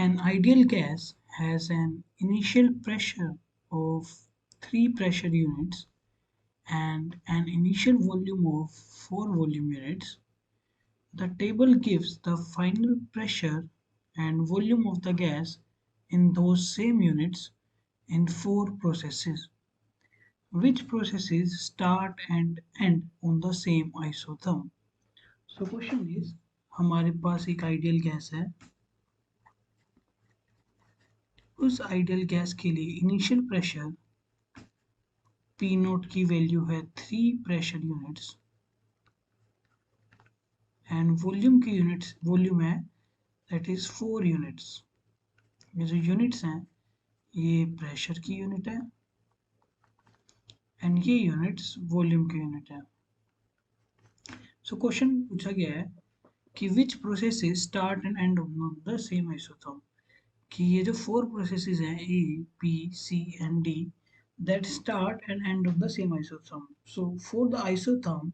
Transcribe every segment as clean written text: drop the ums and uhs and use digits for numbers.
An ideal gas has an initial pressure of 3 pressure units and an initial volume of 4 volume units. The table gives the final pressure and volume of the gas in those same units in 4 processes. Which processes start and end on the same isotherm? So question is, हमारे पास एक ideal gas है, उस ideal gas के लिए initial pressure P note की value है 3 pressure units and volume की units volume है दैट इज 4 यूनिट्स. ये जो यूनिट्स हैं ये प्रेशर की यूनिट है एंड ये यूनिट्स वॉल्यूम की यूनिट है. सो क्वेश्चन पूछा गया है कि which processes start and end on the same isotherm, कि ये जो 4 प्रोसेसेस हैं A B C and D that start and end of the same isotherm. So for the isotherm,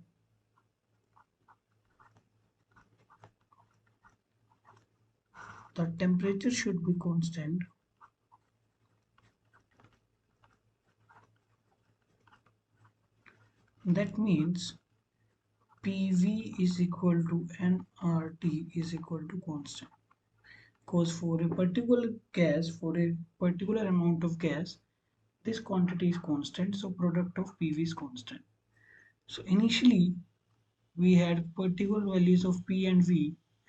the temperature should be constant. That means PV is equal to nRT is equal to constant. Because for a particular gas, for a particular amount of gas, this quantity is constant, so product of PV is constant. So initially we had particular values of P and V,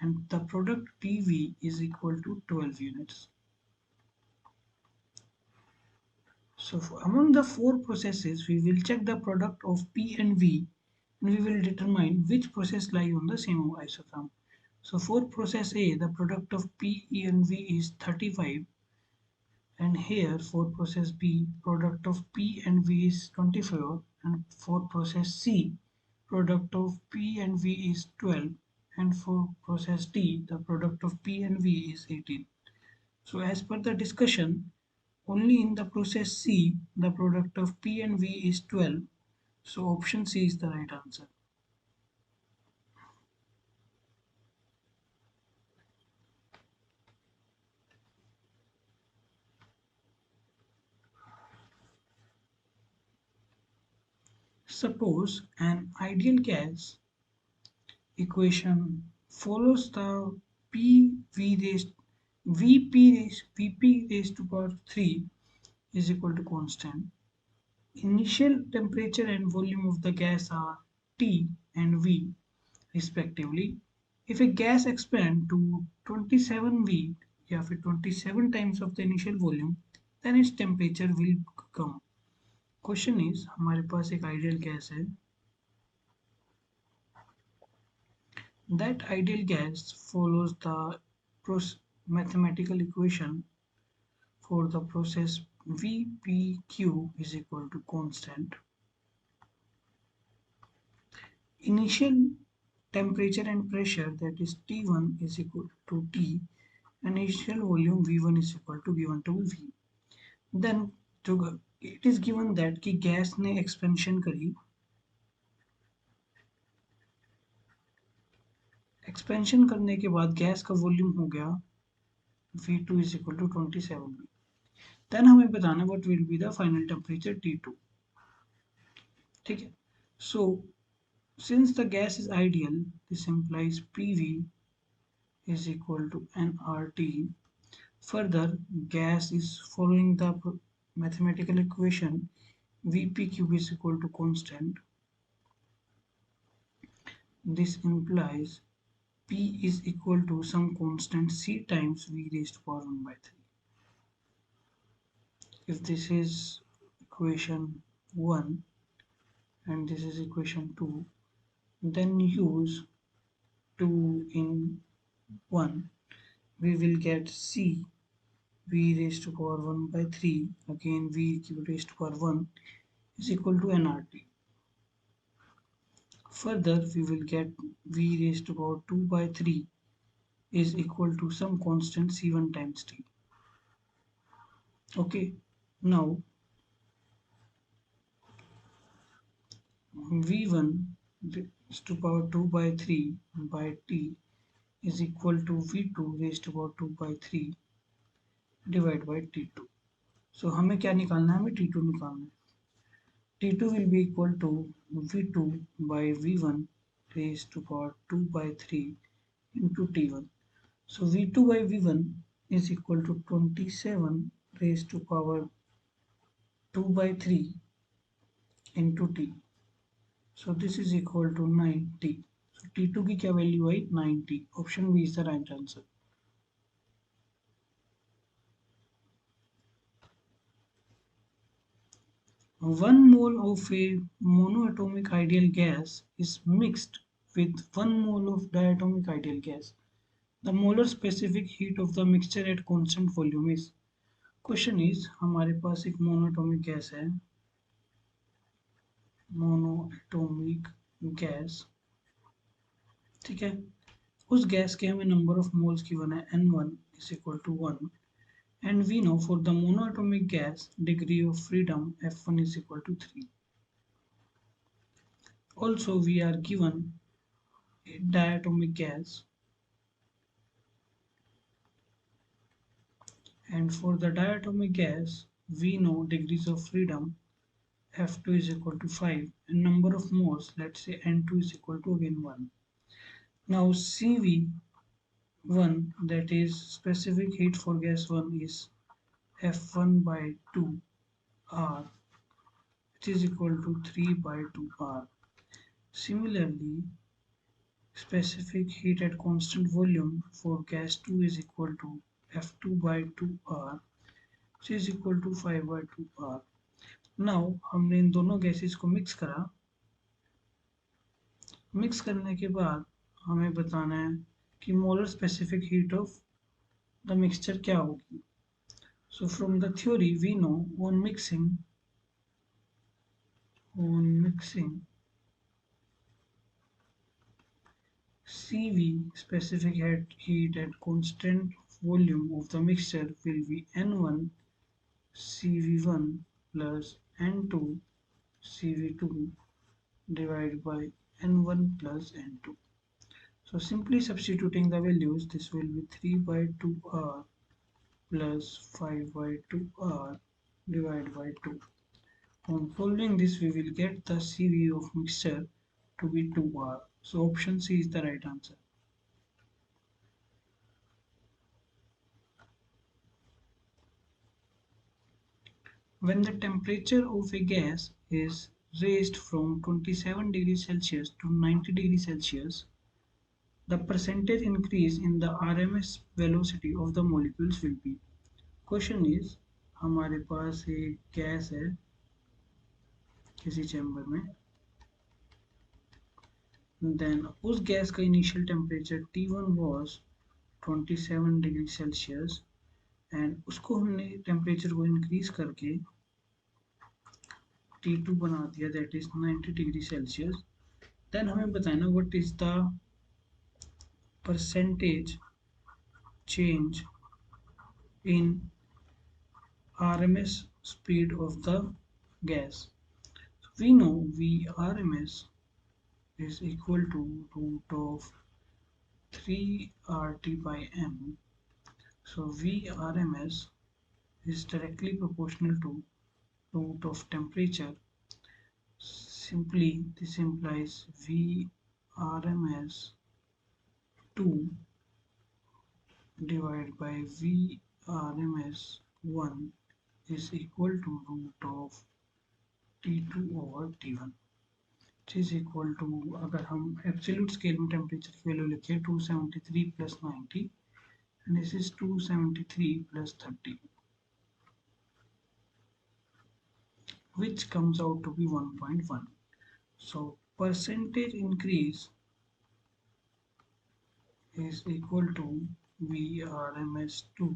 and the product PV is equal to 12 units. So among the 4 processes, we will check the product of P and V, and we will determine which process lie on the same isotherm. So for process A, the product of P and V is 35, and here for process B, product of P and V is 24, and for process C, product of P and V is 12, and for process D, the product of P and V is 18. So as per the discussion, only in the process C, the product of P and V is 12. So option C is the right answer. Suppose an ideal gas equation follows the Vp raised to power 3 is equal to constant. Initial temperature and volume of the gas are T and V respectively. If a gas expands to 27 V या फिर 27 times of the initial volume, then its temperature will come. Question is, हमारे पास एक ideal gas है. That ideal gas follows the mathematical equation for the process Vpq is equal to constant. Initial temperature and pressure, that is T1 is equal to T, and initial volume V1 is equal to V1 to V. Then it is given that कि gas ने expansion करी, expansion करने के बाद gas का volume हो गया V2 is equal to 27 V. Then हमें बताना what will be the final temperature T2. ठीक है. So since the gas is ideal, this implies PV is equal to nRT. Further, gas is following the mathematical equation Vpq is equal to constant. This implies P is equal to some constant C times V raised to power 1 by 3. If this is equation 1 and this is equation 2, then use 2 in 1, we will get C V raised to power 1 by 3, again V raised to power 1 is equal to nRT. Further, we will get V raised to power 2 by 3 is equal to some constant C1 times T. Okay, now V1 raised to power 2 by 3 by T is equal to V2 raised to power 2 by 3 divide by T2. सो हमें क्या निकालना है, हमें T2 निकालना है. T2 will be equal to V2 by V1 raised to power 2 by 3 into T1. So V2 by V1 is equal to 27 raised to power 2 by 3 into T. So this is equal to 90. So T2 की क्या value आई, 90. Option B is the right answer. One mole of a monoatomic ideal gas is mixed with 1 mole of diatomic ideal gas. The molar specific heat of the mixture at constant volume is. Question is, हमारे पास एक monoatomic gas है, monoatomic gas, ठीक है. उस gas के हमें number of moles given है N1 is equal to 1, and we know for the monoatomic gas degree of freedom F1 is equal to 3. Also we are given a diatomic gas, and for the diatomic gas we know degrees of freedom F2 is equal to 5, and number of moles, let's say N2 is equal to again 1. Now CV1, that is specific heat for gas 1, is F1 by 2 R, which is equal to 3 by 2 R. Similarly, specific heat at constant volume for gas 2 is equal to F2 by 2 R, which is equal to 5 by 2 R. Now हमने इन दोनों gases को mix करा. Mix करने के बाद हमें बताना है कि molar specific heat of the mixture क्या होगी. So from the theory we know on mixing CV specific heat at constant volume of the mixture will be N1 CV1 plus N2 CV2 divided by N1 plus N2. So simply substituting the values, this will be 3 by 2R plus 5 by 2R divided by 2. On solving this, we will get the CV of mixture to be 2R. So option C is the right answer. When the temperature of a gas is raised from 27 degrees Celsius to 90 degrees Celsius, the percentage increase in the RMS velocity of the molecules will be. Question is, हमारे पास एक gas है किसी chamber में, then उस गैस का initial temperature T1 was 27 degree Celsius, and उसको हमने टेम्परेचर को इंक्रीज करके T2 बना दिया, that is 90 degree Celsius. Then हमें बताना what is the percentage change in RMS speed of the gas. We know VRMS is equal to root of 3 RT by M. So VRMS is directly proportional to root of temperature. Simply this implies VRMS 2 divided by VRMS 1 is equal to root of T2 over T1, which is equal to, अगर हम absolute scale में temperature की value लिखें 273 plus 90, and this is 273 plus 30, which comes out to be 1.1. So percentage increase is equal to VRMS 2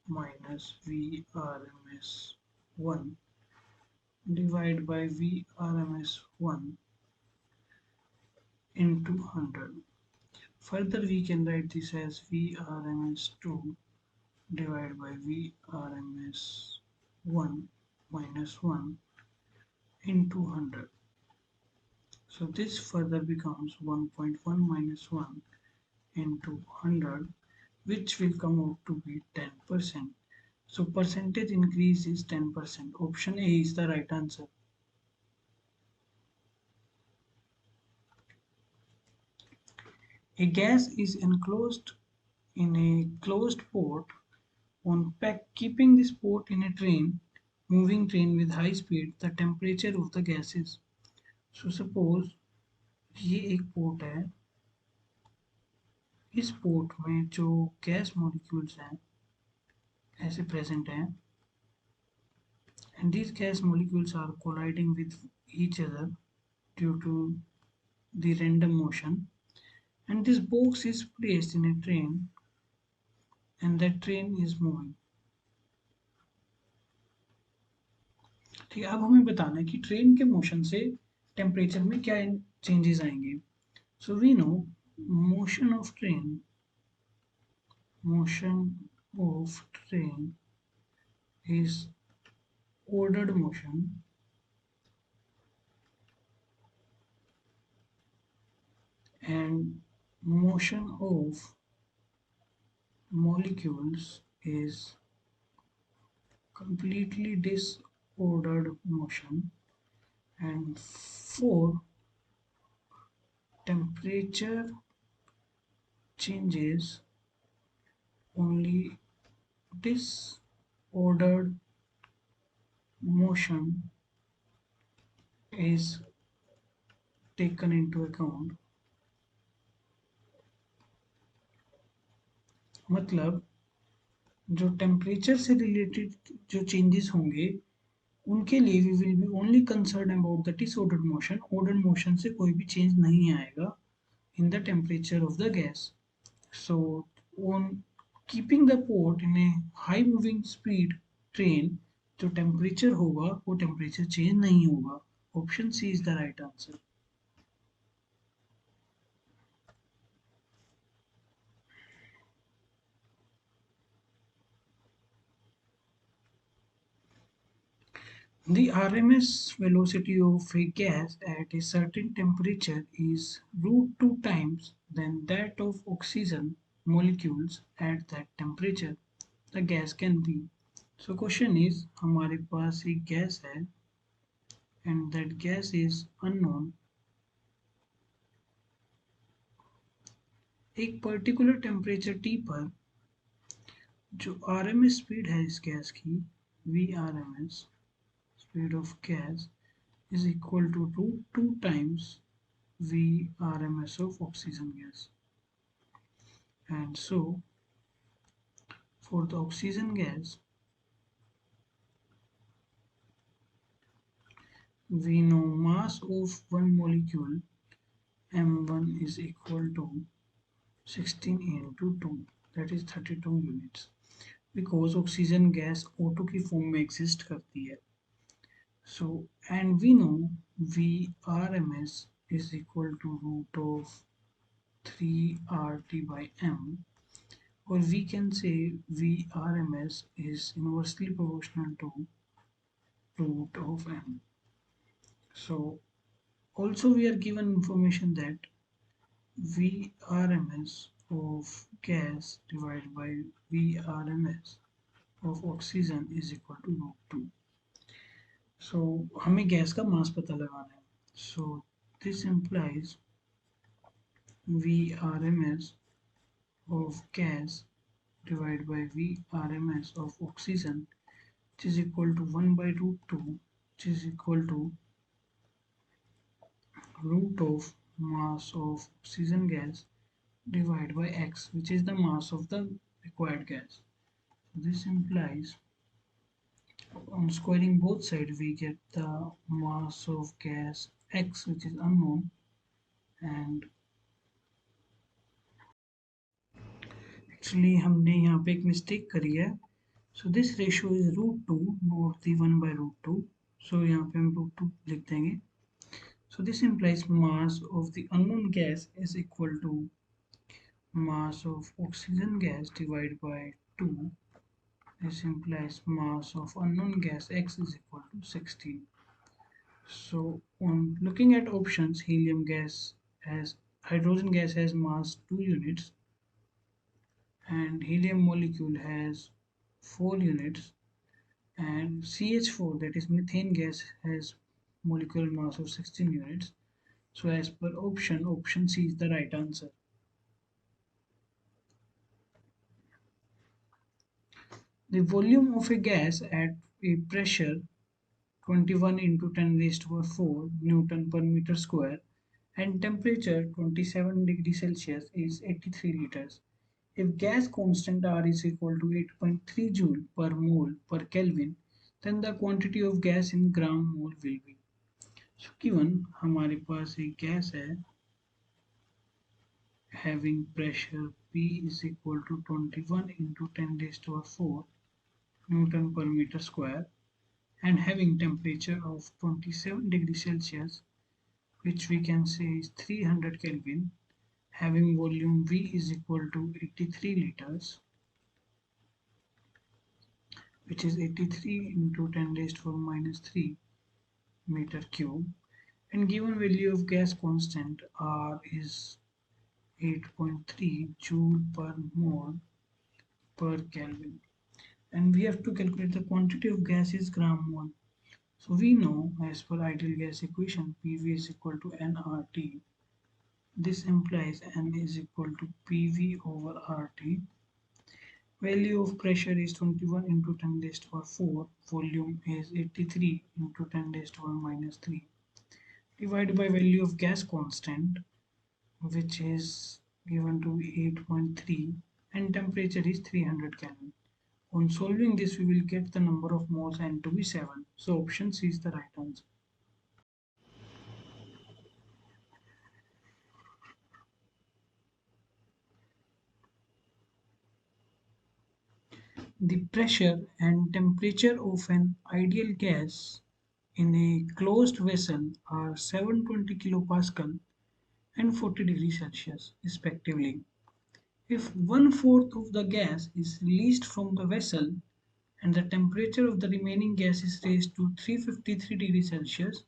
minus VRMS 1 divided by VRMS 1 into 100. Further we can write this as VRMS 2 divided by VRMS 1 minus 1 into 100. So this further becomes 1.1 minus 1 into 100, which will come out to be 10%. So percentage increase is 10%. Option A is the right answer. A gas is enclosed in a closed port on pack, keeping this port in a train, moving train with high speed, the temperature of the gases. So suppose ये एक port है, इस port में जो gas molecules हैं ऐसे present हैं, and these gas molecules are colliding with each other due to the random motion, and this box is placed in a train and that train is moving. ठीक है, अब हमें बताना है कि ट्रेन के मोशन से टेम्परेचर में क्या चेंजेस आएंगे. So we know motion of train is ordered motion, and motion of molecules is completely disordered motion, and for temperature changes only disordered motion is taken into account. मतलब जो temperature से related जो changes होंगे उनके लिए we will be only concern about the disordered motion. Ordered motion से कोई भी चेंज नहीं आएगा in the temperature of the gas. So on keeping the port in a high moving speed train, जो टेम्परेचर होगा वो टेम्परेचर चेंज नहीं होगा. Option C is the right answer. The RMS velocity of a gas at a certain temperature is root 2 times than that of oxygen molecules at that temperature. The gas can be. So question is हमारे पास एक gas है and that gas is unknown. एक particular temperature T पर जो RMS speed है इस gas की VRMS speed of gas is equal to root 2 times VRMS of oxygen gas. And so for the oxygen gas we know mass of one molecule M1 is equal to 16 into 2, that is 32 units, because oxygen gas O2 की form में exist करती है. So and we know VRMS is equal to root of 3 RT by M, or we can say VRMS is inversely proportional to root of M. So also we are given information that VRMS of gas divided by VRMS of oxygen is equal to root 2. So हमें gas का मास पता लगाना है. So this implies VRMS of gas divided by VRMS of oxygen, which is equal to 1 by root 2, which is equal to root of mass of oxygen gas divided by x, which is the mass of the required gas. So this implies on squaring both sides we get the mass of gas x, which is unknown, and actually हमने यहाँ पे एक mistake करी है. So this ratio is root 2 not the 1 by root 2. So यहाँ पे हम root 2 लिख देंगे. So this implies mass of the unknown gas is equal to mass of oxygen gas divided by 2. This implies mass of unknown gas x is equal to 16. So on looking at options, hydrogen gas has mass 2 units, and helium molecule has 4 units, and CH4, that is methane gas, has molecular mass of 16 units. So as per option C is the right answer. The volume of a gas at a pressure 21 into 10 raised to 4 Newton per meter square and temperature 27 degrees Celsius is 83 liters. If gas constant R is equal to 8.3 joule per mole per Kelvin, then the quantity of gas in gram mole will be. So given हमारे पास एक gas है having pressure P is equal to 21 into 10 raised to 4 Newton per meter square and having temperature of 27 degrees Celsius, which we can say is 300 Kelvin, having volume V is equal to 83 liters, which is 83 into 10 raised to minus 3 meter cube, and given value of gas constant R is 8.3 joule per mole per Kelvin, and we have to calculate the quantity of gas is gram mole. So we know as per ideal gas equation PV is equal to nRT. This implies N is equal to PV over RT. Value of pressure is 21 into 10 raised to power 4. Volume is 83 into 10 raised to power minus 3. Divided by value of gas constant, which is given to be 8.3, and temperature is 300 Kelvin. On solving this, we will get the number of moles N to be 7. So option C is the right answer. The pressure and temperature of an ideal gas in a closed vessel are 720 kilopascal and 40 degrees Celsius respectively. If one-fourth of the gas is released from the vessel and the temperature of the remaining gas is raised to 353 degrees Celsius,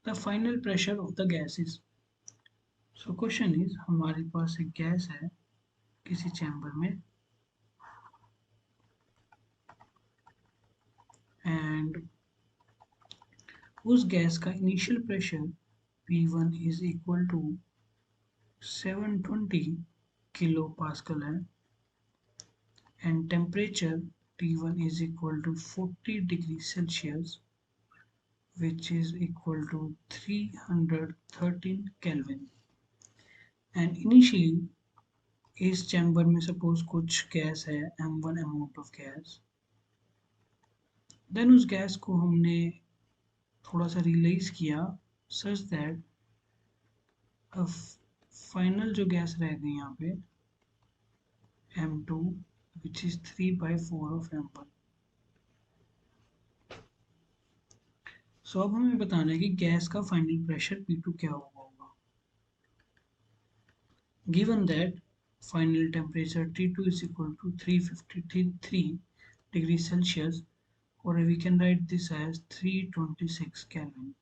the final pressure of the gas is. So question is, हमारे पास एक gas है किसी chamber में and उस गैस का initial pressure P1 is equal to 720 kilo pascal है and temperature T1 is equal to 40 degrees Celsius, which is equal to 313 Kelvin. And initially इस चैम्बर में सपोज कुछ गैस है M1 amount of gas, then उस gas को हमने थोड़ा सा रिलीज किया सच दैट फाइनल जो गैस रह गई यहाँ पे M2 which is 3/4 of M1. सो अब हमें बताना है कि गैस का फाइनल प्रेशर P2 क्या होगा. Given that final temperature T2 is equal to 353 degrees Celsius, or we can write this as 326 Kelvin.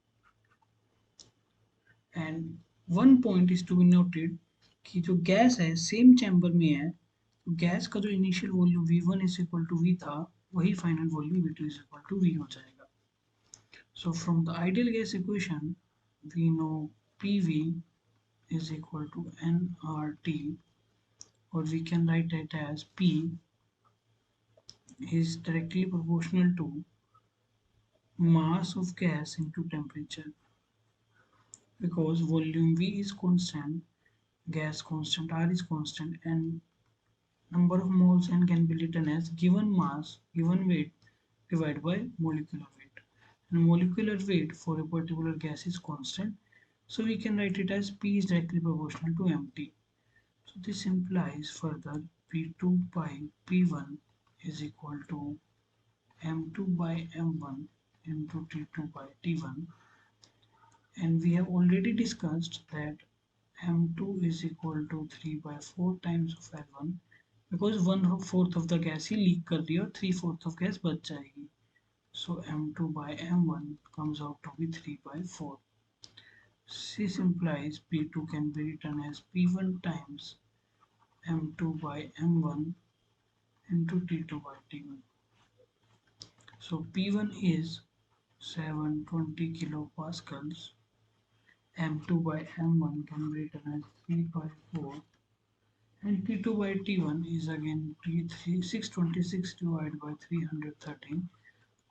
And one point is to be noted कि जो गैस है सेम चैम्बर में है, तो gas का जो initial volume V1 is equal to V था वही final volume V2 is equal to V हो जाएगा. So from the ideal gas equation we know PV is equal to nRT, or we can write it as P is directly proportional to mass of gas into temperature, because volume V is constant, gas constant R is constant, and number of moles N can be written as given mass given weight divided by molecular weight, and molecular weight for a particular gas is constant, so we can write it as P is directly proportional to mt. So this implies further P2 by P1 is equal to M2 by M1 into T2 by T1, and we have already discussed that M2 is equal to 3/4 times of L1, because 1/4 of the gas he leak कर रही है और 3/4 of gas बच जाएगी. So M2 by M1 comes out to be 3/4. This implies P2 can be written as P1 times M2 by M1 into T2 by T1. So P1 is 720 kilopascals, M2 by M1 can be written as 3 by 4, and T2 by T1 is again T3 626 divided by 313.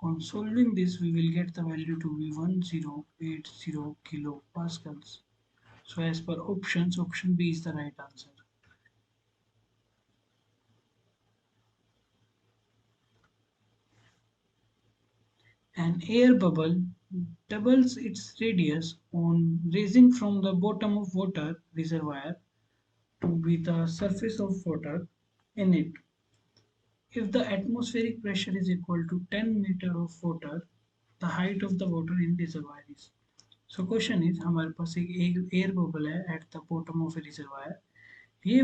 On solving this, we will get the value to be 1080 kilopascals. So as per options, option B is the right answer. An air bubble doubles its radius on raising from the bottom of water reservoir to be the surface of water in it. If the atmospheric pressure is equal to 10 meter of water, the height of the water in reservoir is. So question is हमारे पास एक air bubble है at the bottom of a reservoir. ये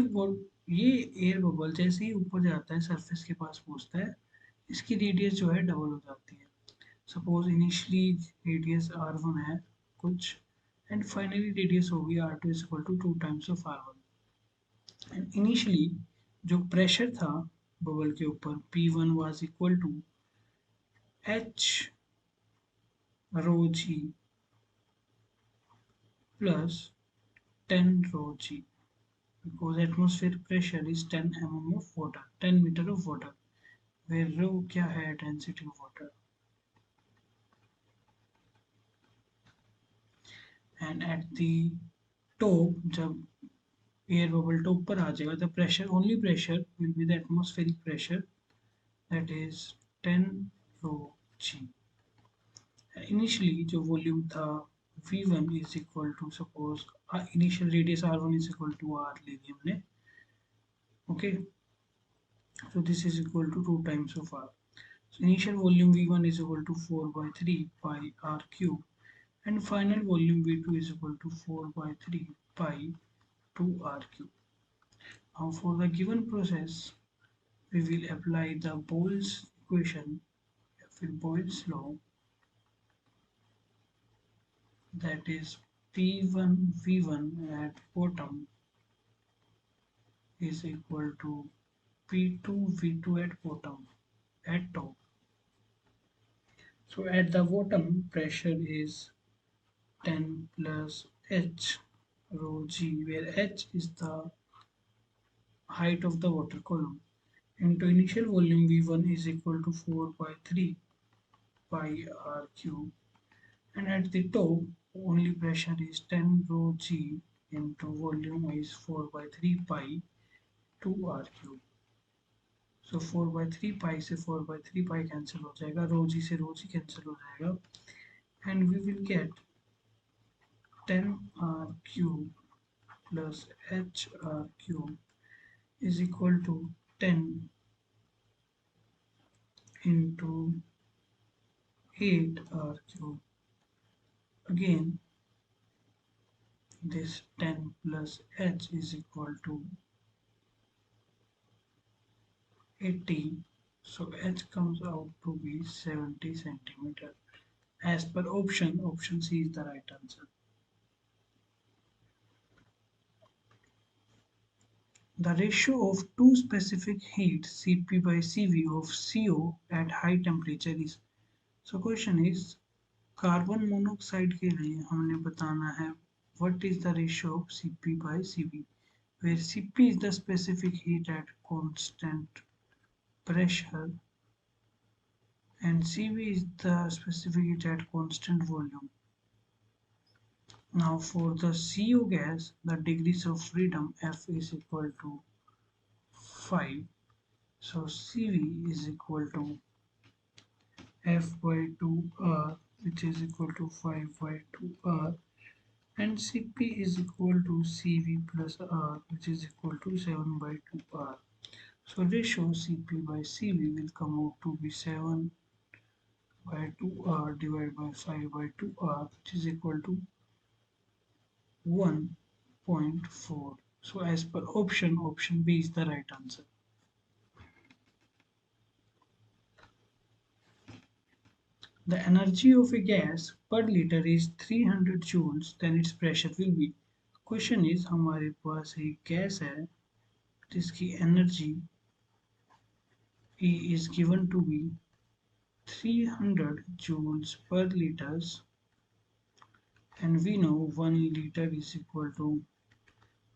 ये air bubble जैसे ही ऊपर जाता है surface के पास पहुंचता है इसकी रेडियस जो है डबल हो जाती है. सपोज इनिशियली रेडियस r1 है कुछ एंड फाइनली रेडियस होगी r2 इज equal to 2 times of r1. And initially जो प्रेशर था बबल के ऊपर P1 was equal to h rho g plus 10 rho g because atmospheric pressure is 10 mm of water, 10 meter of water, where rho क्या है density of water. And at the top जब air bubble top पर आ जाएगा the pressure only pressure will be the atmospheric pressure that is 10 rho g. Initially जो volume था V1 is equal to suppose initial radius R1 is equal to R ले ली हमने. Okay, so this is equal to 2 times of R. So initial volume V1 is equal to 4 by 3 pi R cube and final volume V2 is equal to 4 by 3 pi 2 R cube. Now for the given process, we will apply the Boyle's equation, Boyle's law, that is P1 V1 at bottom is equal to P2 V2 at bottom, at top. So at the bottom pressure is 10 plus h rho g, where h is the height of the water column, into initial volume V1 is equal to 4 by 3 pi r cube, and at the top only pressure is 10 rho g into volume is 4 by 3 pi 2 r cube. So 4 by 3 pi से 4 by 3 pi cancel हो जाएगा, rho g से rho g cancel हो जाएगा, and we will get 10 r cube plus h r cube is equal to 10 into 8 r cube. Again this 10 plus h is equal to 80, so h comes out to be 70 centimeter. As per option, option C is the right answer. The ratio of two specific heats Cp by Cv of CO at high temperature is. So question is carbon monoxide के लिए हमने बताना है what is the ratio of Cp by Cv, where Cp is the specific heat at constant pressure and Cv is the specific heat at constant volume. Now for the CO gas, the degrees of freedom F is equal to 5. So Cv is equal to F by 2R, which is equal to 5 by 2R, and Cp is equal to Cv plus R, which is equal to 7 by 2R. So ratio Cp by Cv will come out to be 7 by 2R divided by 5 by 2R, which is equal to 1.4. So as per option, option B is the right answer. The energy of a gas per liter is 300 joules, then its pressure will be. Question is हमारे पास एक gas है जिसकी energy E is given to be 300 joules per liters, and we know 1 liter is equal to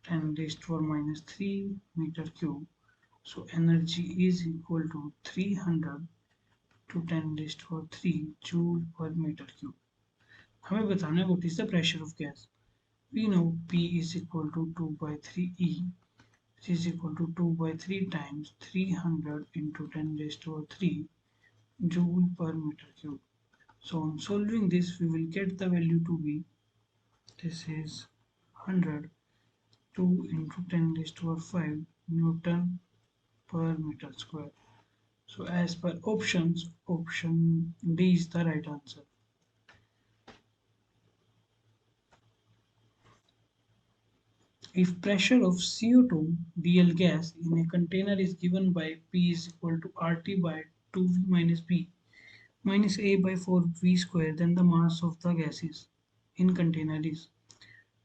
10 raised to power minus 3 meter cube. So energy is equal to 300 to 10 raised to power 3 joule per meter cube. हमें बताना है what is the pressure of gas. We know P is equal to 2 by 3 E, which is equal to 2 by 3 times 300 into 10 raised to power 3 joule per meter cube. So on solving this, we will get the value to be, this is 100, 2 into 10 raised to power 5 Newton per meter square. So as per options, option D is the right answer. If pressure of CO2 real gas in a container is given by P is equal to RT by 2V minus B minus A by 4V square, then the mass of the gases in container is.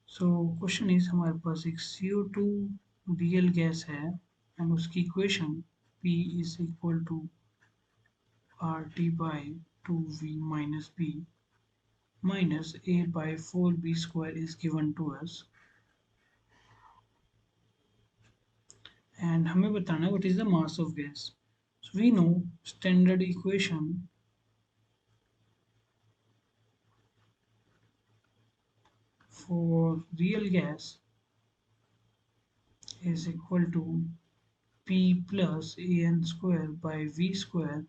So question is हमारे पास एक CO2 real gas है and उसकी equation P is equal to RT by 2V minus B minus A by 4B square is given to us. And हमें बताना है what is the mass of gas. So we know standard equation for real gas is equal to P plus AN square by V square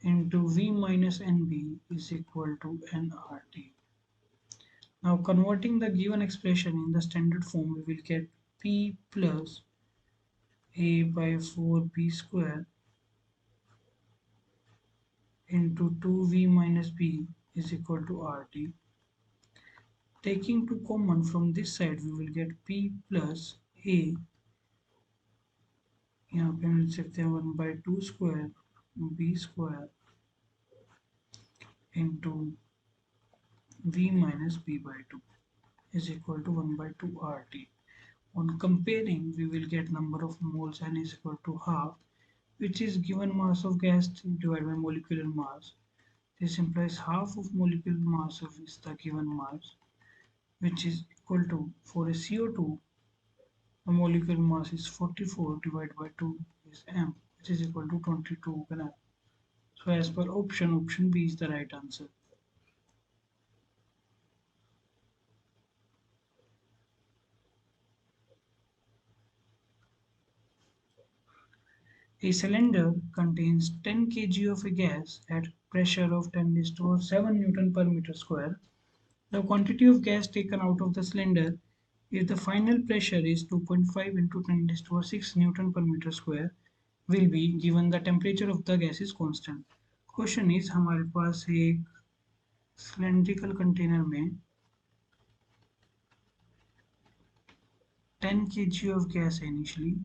into V minus NB is equal to nRT. Now converting the given expression in the standard form, we will get P plus A by 4B square into 2V minus B is equal to RT. Taking 2 common from this side, we will get P plus A, यहाँ पे मिल सकते हैं 1 by 2 square B square into V minus B by 2 is equal to 1 by 2 RT. On comparing, we will get number of moles N is equal to half, which is given mass of gas divided by molecular mass. This implies half of molecular mass of is the given mass, which is equal to, for a CO2, the molecular mass is 44 divided by 2 is m, which is equal to 22 gram. So as per option B is the right answer. A cylinder contains 10 kg of a gas at pressure of 10 raised to 7 Newton per meter square. The quantity of gas taken out of the cylinder if the final pressure is 2.5 into 10 raised to 6 Newton per meter square will be given the temperature of the gas is constant. Question is हमारे पास एक cylindrical container में 10 kg of gas है initially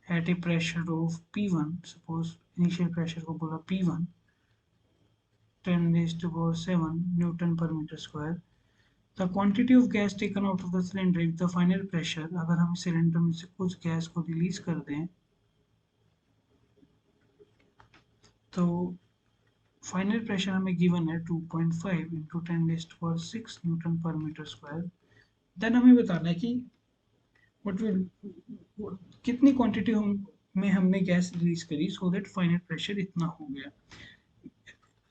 at a pressure of P1. Suppose initial pressure को बोला P1, 10 raised to power 7 Newton per meter square. The quantity of gas taken out of the cylinder with the final pressure, अगर हम cylinder में से कुछ gas को release कर दें तो फाइनल प्रेशर हमें गिवन है 2.5 into 10 raised to power 6 Newton पर मीटर स्क्वायर. देन हमें बताना है कि what will, कितनी क्वांटिटी में हमने गैस रिलीज करी सो दैट फाइनल प्रेशर इतना हो गया.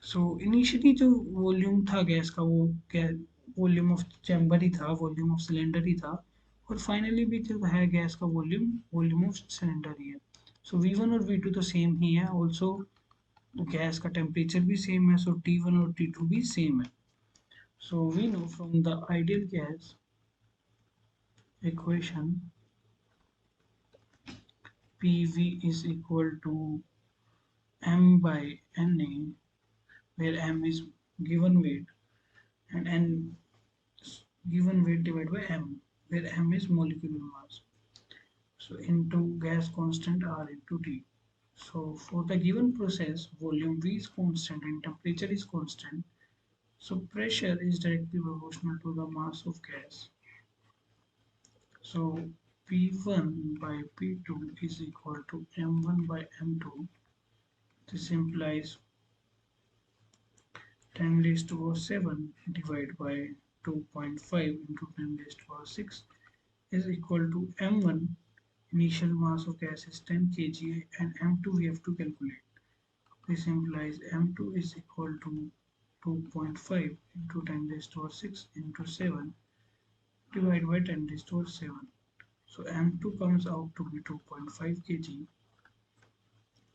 सो इनिशियली जो वॉल्यूम था गैस का वो वॉल्यूम ऑफ चैम्बर ही था, वॉल्यूम ऑफ सिलेंडर ही था, और फाइनली भी जो है गैस का वॉल्यूम ऑफ सिलेंडर ही है. सो V1 और V2 तो सेम ही है, ऑल्सो गैस का टेम्परेचर भी सेम है, सो T1 और T2 भी सेम है. So we know from the ideal gas equation PV is equal to m by Na, where m is given weight and n given weight divided by m, where m is molecular mass. So into gas constant R into T. So for the given process, volume V is constant and temperature is constant. So pressure is directly proportional to the mass of gas. So P1 by P2 is equal to M1 by M2. This implies 10 raised to power 7 divided by 2.5 into 10 raised to power 6 is equal to M1. Initial mass of gas is 10 kg and M2 we have to calculate. This implies M2 is equal to 2.5 into 10 raised to power 6 into 7 divided by 10 raised to power 7. So M2 comes out to be 2.5 kg.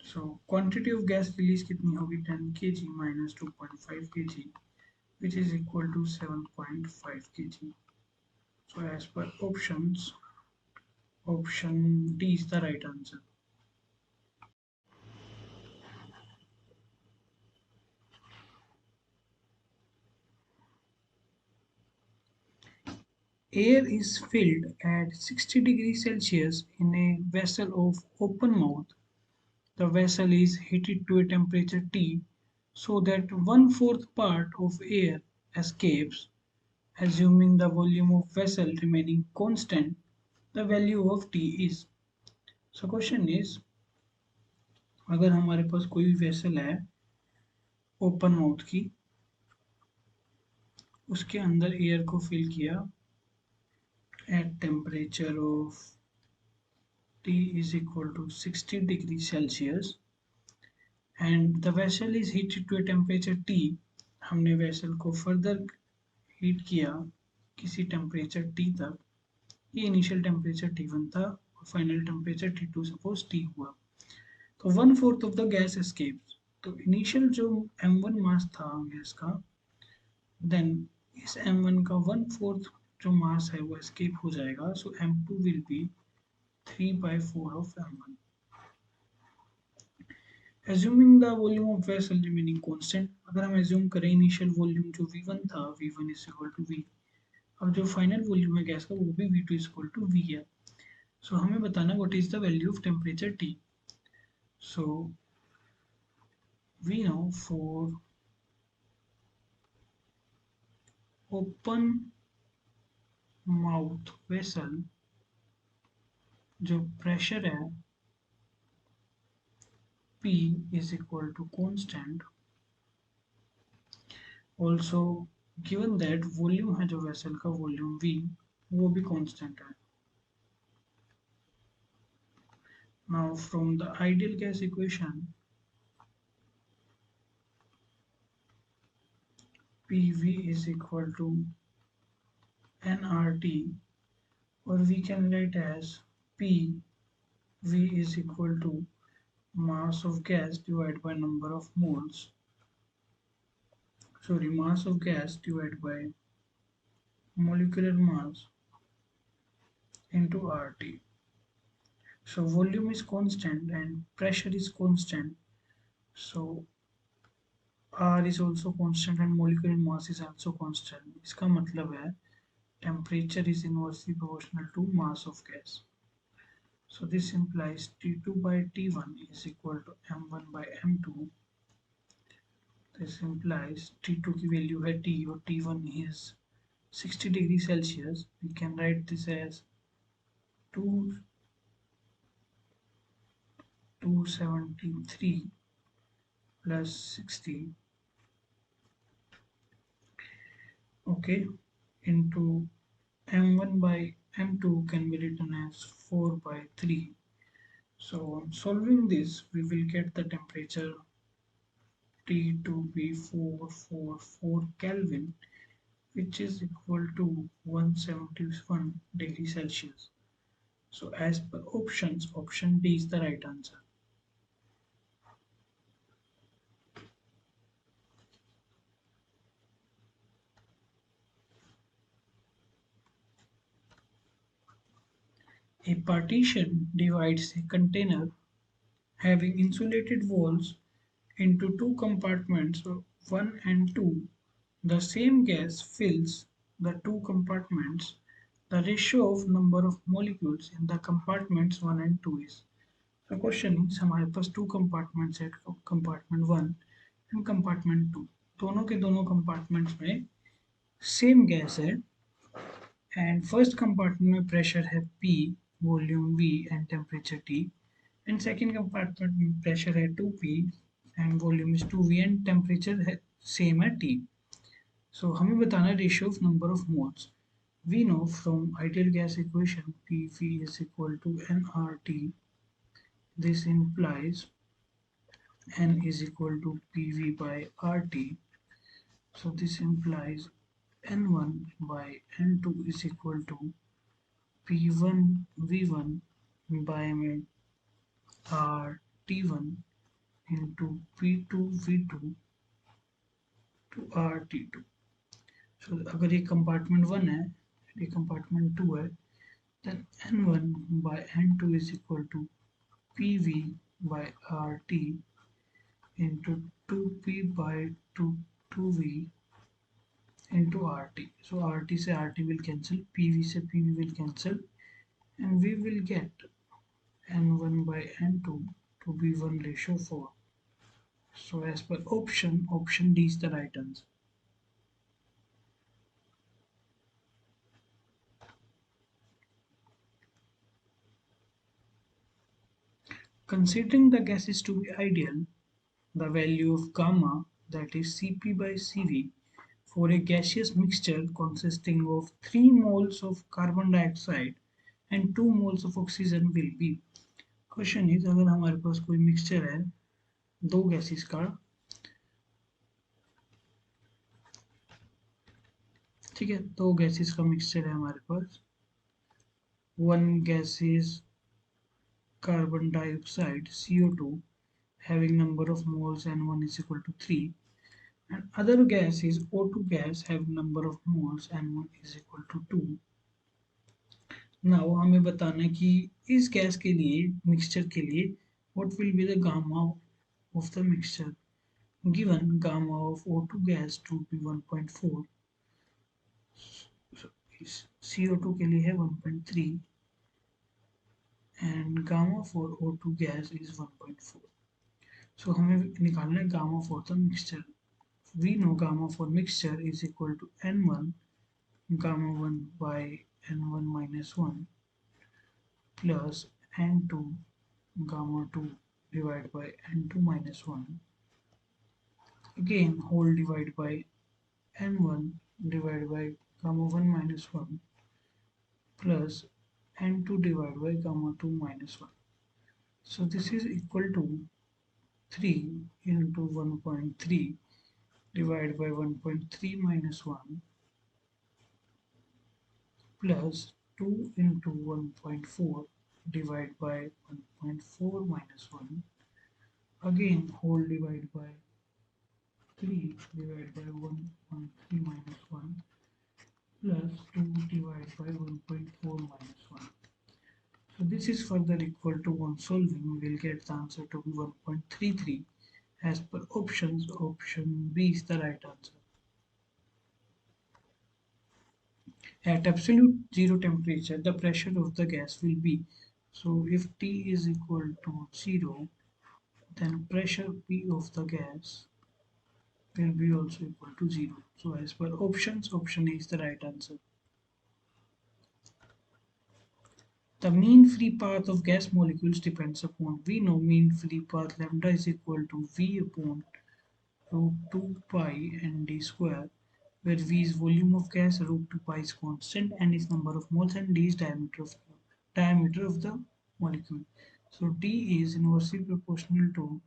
So quantity of gas release कितनी होगी 10 kg minus 2.5 kg, which is equal to 7.5 kg. So as per options, option D is the right answer. Air is filled at 60 degrees Celsius in a vessel of open mouth. The vessel is heated to a temperature T so that 1/4 part of air escapes. Assuming the volume of vessel remaining constant, the value of T is. So question is, अगर हमारे पास कोई vessel है open mouth की, उसके अंदर air को fill किया at temperature of T is equal to 60 degrees Celsius and the vessel is heated to a temperature T. हमने वेसल को फर्दर हीट किया किसी टेम्परेचर T तक. ये इनिशियल टेम्परेचर T1 था और final temperature T2 suppose T हुआ. तो 1/4 ऑफ द गैस एस्केप्स. तो इनिशियल जो M1 मास था गैस का, देन इस M1 का 1/4 जो मास है वो एस्केप हो जाएगा. सो M2 will be 3/4 of M1. Assuming the volume of vessel remaining constant, अगर हम assume करें इनिशियल वॉल्यूम जो V1 था, V1 is equal to V. अब जो फाइनल वॉल्यूम है गैस का वो भी V2 is equal to V है. सो हमें बताना what is the value of temperature T. So we know for open mouth vessel जो प्रेशर है P is equal to constant. Also given that volume है जो वेसल का वॉल्यूम V वो भी कांस्टेंट है. Now from the ideal gas equation, PV is equal to nRT, or we can write as PV is equal to mass of gas divided by number of moles. Sorry, mass of gas divided by molecular mass into RT. So volume is constant and pressure is constant. So R is also constant and molecular mass is also constant. इसका मतलब है temperature is inversely proportional to mass of gas. So this implies T2 by T1 is equal to M1 by M2. This implies T2 की value है T और T1 is 60 degrees Celsius. We can write this as 273 plus 60, okay, into M1 by M2 can be written as 4 by 3. So on solving this, we will get the temperature T to be 444 Kelvin, which is equal to 171 degrees Celsius. So as per options, option D is the right answer. A partition divides a container having insulated walls into two compartments 1 and 2. The same gas fills the two compartments. The ratio of number of molecules in the compartments 1 and 2 is. So question is हमारे पास two compartments है, compartment 1 and compartment 2. दोनों के दोनों compartments में same gas है and first compartment में pressure है P volume V and temperature T and second compartment में प्रेशर है 2P and volume is 2V and temperature है सेम है T. So हमें बताना है ratio of number of moles. We know from ideal gas equation PV is equal to nRT. This implies N is equal to PV by RT. So this implies N1 by N2 is equal to P1 V1 by RT1 into P2 V2 to RT2. So अगर ये compartment 1 है, ये compartment 2 है, then N1 by N2 is equal to PV by RT into 2P by 2V into RT. So RT से RT will cancel, PV से PV will cancel, and we will get N1 by N2 to be 1 ratio 4. So as per option D is the right answer. Considering the gases to be ideal, the value of gamma, that is Cp by Cv, for a gaseous mixture consisting of 3 moles of carbon dioxide and 2 moles of oxygen will be. Question is, अगर हमारे पास कोई mixture है दो gases का, ठीक है, दो gases का मिक्सचर है हमारे पास, one gas is carbon dioxide CO2 having number of moles N1 is equal to 3 and other gas is O2 gas having number of moles N1 is equal to 2. Now हमें बताना है कि इस gas के लिए मिक्सचर के लिए what will be the gamma of the mixture. Given gamma of O2 gas to be 1.4, so CO2 के लिए है 1.3 and gamma for O2 gas is 1.4. So हमें निकालना है gamma for the mixture. We know gamma for mixture is equal to N1 gamma 1 by N1 minus 1 plus N2 gamma 2 divided by N2 minus 1 again whole divided by N1 divided by gamma 1 minus 1 plus N2 divided by gamma 2 minus 1. So this is equal to 3 into 1.3 divided by 1.3 minus 1 plus 2 into 1.4 divided by 1.4 minus 1 again whole divided by 3 divided by 1.3 minus 1 plus 2 divided by 1.4 minus 1. So this is further equal to, on solving we will get the answer to be 1.33 as per options. Option B is the right answer. At absolute zero temperature, the pressure of the gas will be, so if T is equal to 0, then pressure P of the gas will be also equal to 0. So as per options, option A is the right answer. The mean free path of gas molecules depends upon, we know mean free path lambda is equal to V upon root 2 pi nd square, where V is volume of gas, root 2 pi is constant, n is number of moles, and d is diameter of the molecule. So d is inversely proportional to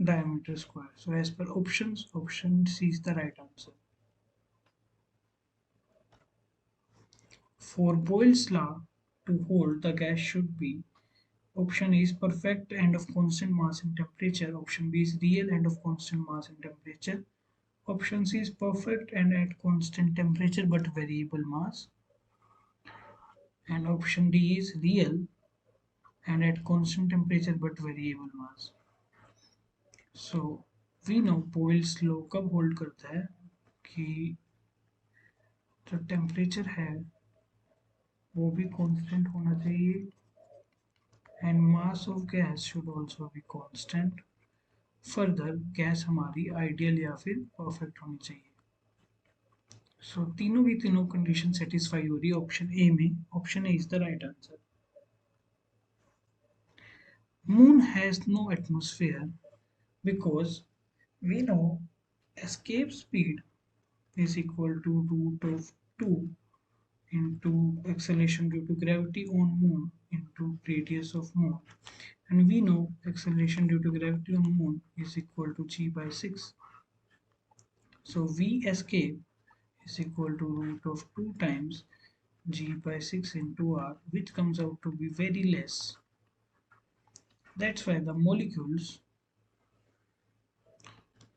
diameter square. So as per options, option C is the right answer. For Boyle's law to hold, the gas should be, option A is perfect and of constant mass and temperature, option B is real and of constant mass and temperature, option C is perfect and at constant temperature but variable mass, and option D is real and at constant temperature but variable mass. So we know Boyle's law कब hold करता है कि जो temperature है वो भी constant होना चाहिए and mass of gas should also be constant. Further, gas हमारी आइडियल या फिर परफेक्ट होनी चाहिए. सो तीनों की तीनों कंडीशन सेटिस्फाई हो रही है ऑप्शन ए में. Option A is the right answer. Moon has no atmosphere because we know escape speed is equal to root of 2 into acceleration due to gravity on moon into radius of moon, and we know acceleration due to gravity on moon is equal to g by 6. So v escape is equal to root of 2 times g by 6 into r, which comes out to be very less. That's why the molecules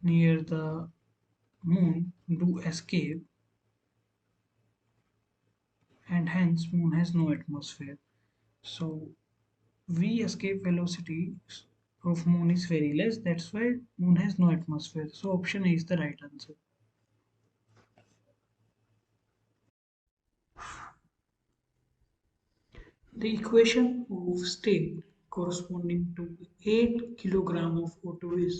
near the moon do escape, and hence moon has no atmosphere. So v escape velocity of moon is very less. That's why moon has no atmosphere. So option A is the right answer. The equation of state corresponding to 8 kilogram of O2 is,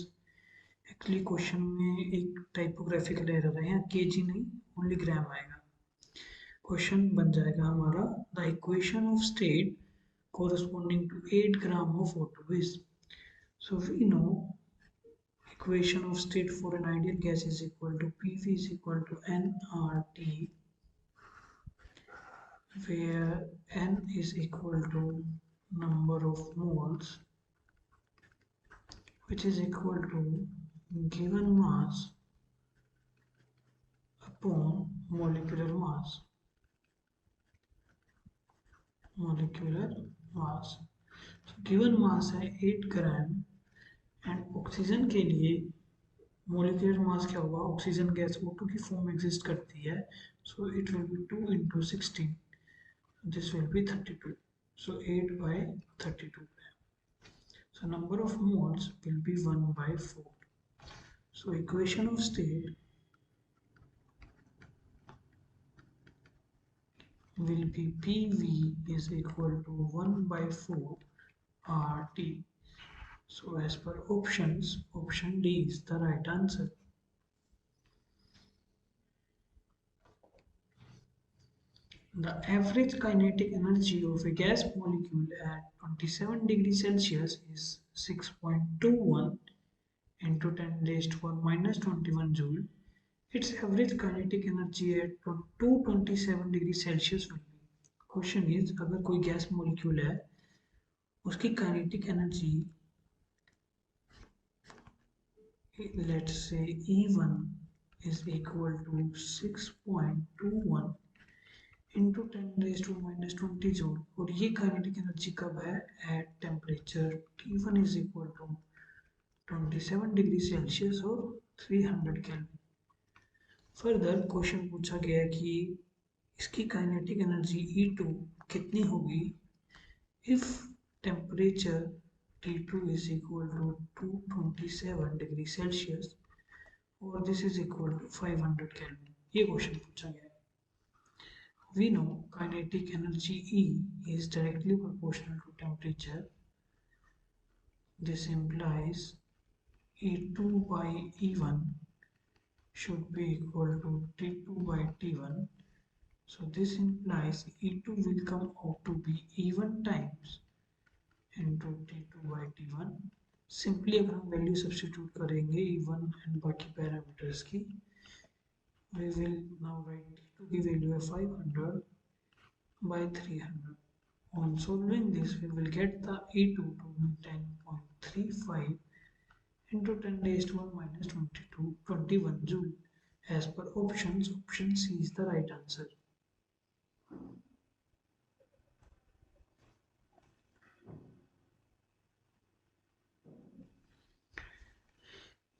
actually question में एक typographical error है, यहाँ KG नहीं only ग्राम आएगा. Question बन जाएगा हमारा the equation of state corresponding to 8 gram of O2 is. So we know equation of state for an ideal gas is equal to PV is equal to nRT, where N is equal to number of moles, which is equal to given mass upon molecular mass. So given mass है 8 ग्राम, and oxygen के लिए molecular mass क्या होगा, oxygen gas O2 की form exist करती है, so it will be 2 into 16, this will be 32, so 8 by 32. So number of moles will be 1 by 4. So equation of state will be PV is equal to 1 by 4 RT. So as per options, option D is the right answer. The average kinetic energy of a gas molecule at 27 degrees Celsius is 6.21 into 10 raised to 1 minus 21 joule. Its average kinetic energy at 227 degrees Celsius will be. Question is, अगर कोई gas molecule है उसकी kinetic energy let's say E1 is equal to 6.21 into 10 raised to minus 20 joule, और ये kinetic energy कब है, at temperature T1 is equal to 27 degree Celsius और 300 kelvin. Further question पूछा गया कि इसकी काइनेटिक एनर्जी E2 कितनी होगी if temperature T2 is equal to 227 degree Celsius और this is equal to 500 kelvin. ये क्वेश्चन पूछा गया है. We know kinetic energy E is directly proportional to temperature. This implies E2 by E1 should be equal to T2 by T1. So this implies E2 will come out to be E1 times into T2 by T1. Simply अगर हम value substitute करेंगे E1 and बाकी parameters की, we will now write T2 की value है 500 by 300. On solving this, we will get the E2 to be 10.35 into 10 raised to 1 minus 21 joule. As per options, option C is the right answer.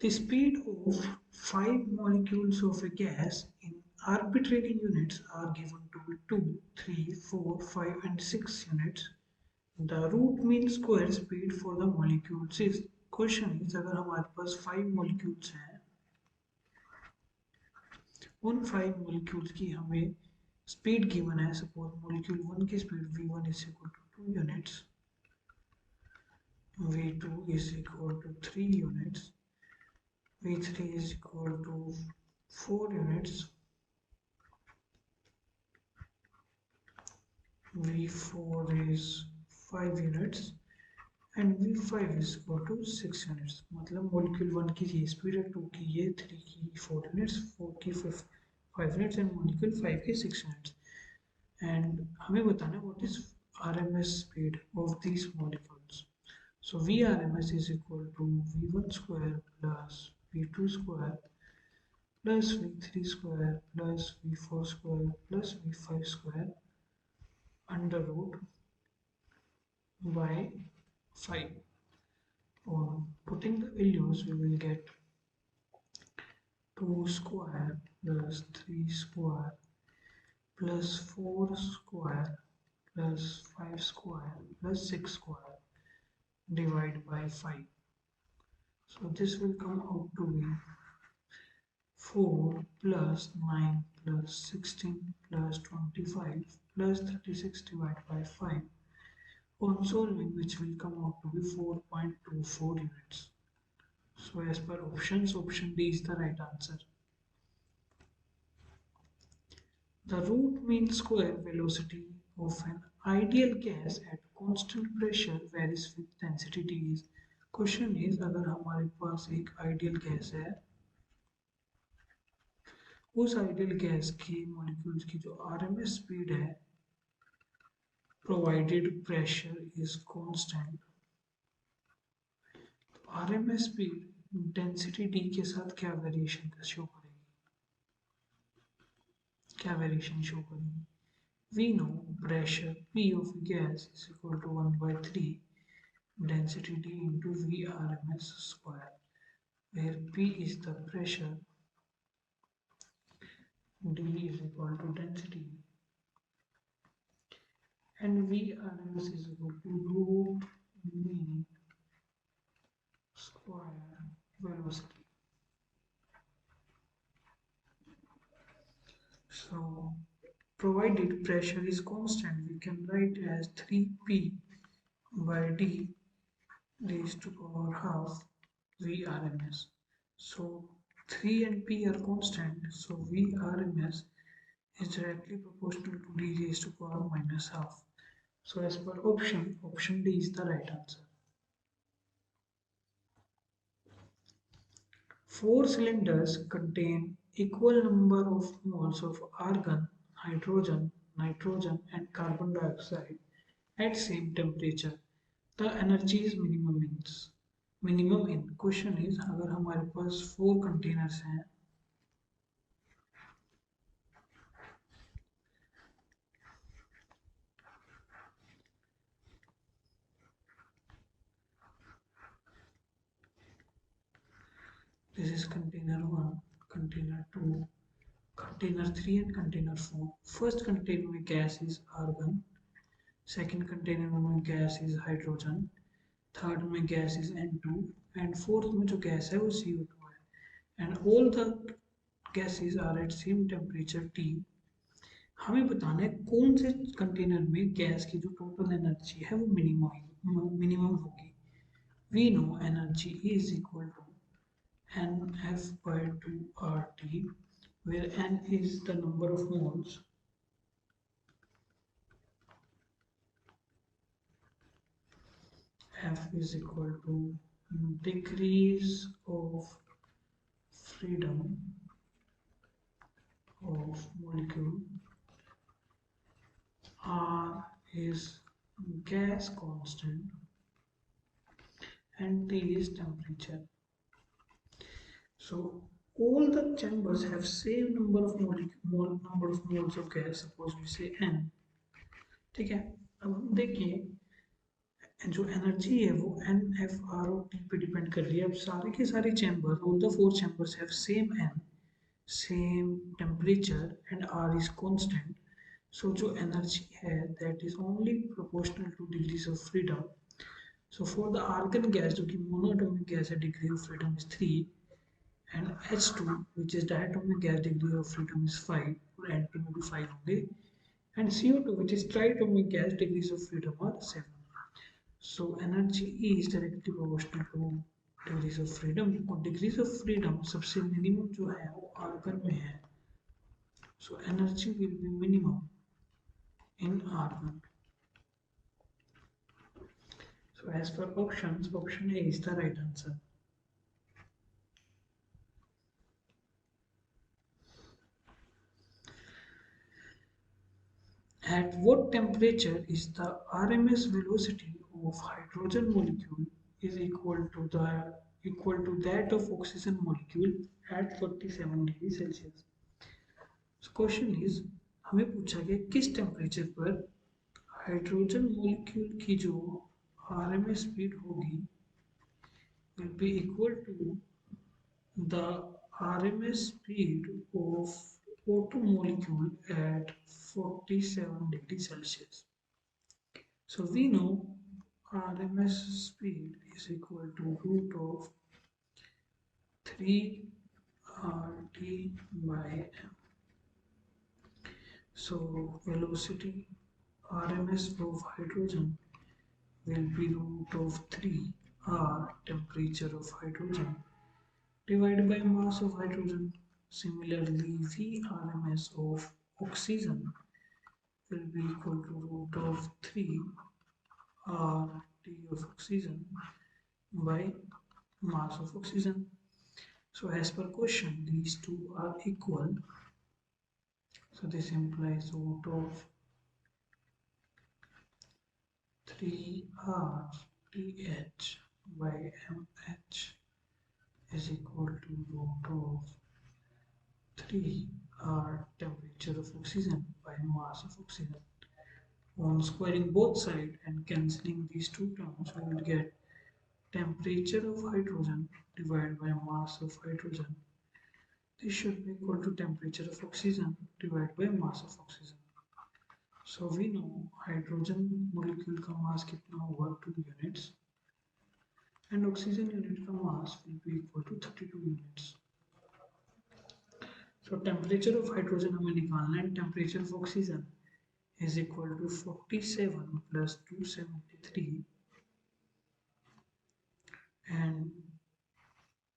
The speed of 5 molecules of a gas in arbitrary units are given to be 2, 3, 4, 5 and 6 units. The root mean square speed for the molecules is. Question is, अगर हमारे पास 5 molecules हैं, उन 5 molecules की हमें speed given है. Suppose molecule 1 की speed v1 is equal to 2 units, v2 is equal to 3 units, v3 is equal to 4 units, V4 is 5 units and V5 is equal to 6 units. मतलब molecule 1 की ये speed है, 2 की ये, 3 की 4 units, 4 की 5 units and molecule 5 की 6 units. And हमें बताना है what is RMS speed of these molecules. So Vrms is equal to V1 square plus V2 square plus V3 square plus V4 square plus V5 square under root by 5. On putting the values, we will get 2 square plus 3 square plus 4 square plus 5 square plus 6 square divided by 5. So this will come out to be 4 plus 9 plus 16 plus 25 plus 36 divided by 5 on solving, which will come out to be 4.24 units. So as per options, option D is the right answer. The root mean square velocity of an ideal gas at constant pressure varies with density T is. Question is, अगर हमारे पास एक ideal gas है, उस ideal gas की molecules की जो RMS speed है, provided pressure is constant, RMS speed density D के साथ क्या variation शो करेगी, क्या variation शो करेगी? We know pressure P of gas is equal to 1 by 3 density D into Vrms square, where P is the pressure, D is equal to density, and Vrms is equal to root mean square velocity. So, provided pressure is constant, we can write as 3P by D raised to power half Vrms. So 3 and P are constant, so Vrms is directly proportional to D raised to power minus half. So as per option D is the right answer. 4 cylinders contain equal number of moles of argon, hydrogen, nitrogen and carbon dioxide at same temperature. The energy is minimum in question is, अगर हमारे पास 4 containers हैं, this is container 1, container 2, container 3 and container 4. First container में gas is argon, second container में gas is hydrogen, third में gas is N2 and fourth में जो gas है वो CO2 है, and all the gases are at same temperature T. हमें बताना है कौन से कंटेनर में गैस की जो टोटल एनर्जी है वो मिनिमम होगी. We know energy is equal to NF by 2RT, where N is the number of moles, F is equal to degrees of freedom of molecule, R is gas constant, and T is temperature. So all the chambers have same number of moles of gas. Suppose we say N. ठीक है, अब हम देखिए जो energy है वो NFROT पे depend कर रही है. अब सारे के सारे chamber, all the 4 chambers have same N, same temperature and R is constant. So जो एनर्जी है that is only proportional to degrees of freedom. So for the argon gas जो कि मोनोएटॉमिक गैस है, degree of freedom is 3, and H2 which is diatomic gas, degree of freedom is 5, और N2 में भी 5 होंगे, and CO2 which is triatomic gas, degrees of freedom are 7. So energy is directly proportional to degrees of freedom, और degrees of freedom सबसे minimum जो है वो argon में है. So energy will be minimum in R1. So as per options, option A is the right answer. At what temperature is the RMS velocity of hydrogen molecule is equal to that of oxygen molecule at 47 degree Celsius. So question is हमें पूछा गया किस temperature पर hydrogen molecule की जो RMS speed होगी will be equal to the RMS speed of O2 molecule at 47 degrees Celsius. So we know RMS speed is equal to root of 3 RT by M. So velocity RMS of hydrogen will be root of 3 R temperature of hydrogen divided by mass of hydrogen. Similarly, Vrms of oxygen will be equal to root of 3 RT of oxygen by mass of oxygen. So as per question, these two are equal. So this implies root of 3RTH by MH is equal to root of 3R temperature of oxygen by mass of oxygen. On squaring both sides and cancelling these two terms, we will get temperature of hydrogen divided by mass of hydrogen. This should be equal to temperature of oxygen divided by mass of oxygen. So we know hydrogen molecule का mass कितना होगा 2 units and oxygen unit का mass will be equal to 32 units. So temperature of hydrogen हमें निकालना है, temperature of oxygen is equal to 47 plus 273 and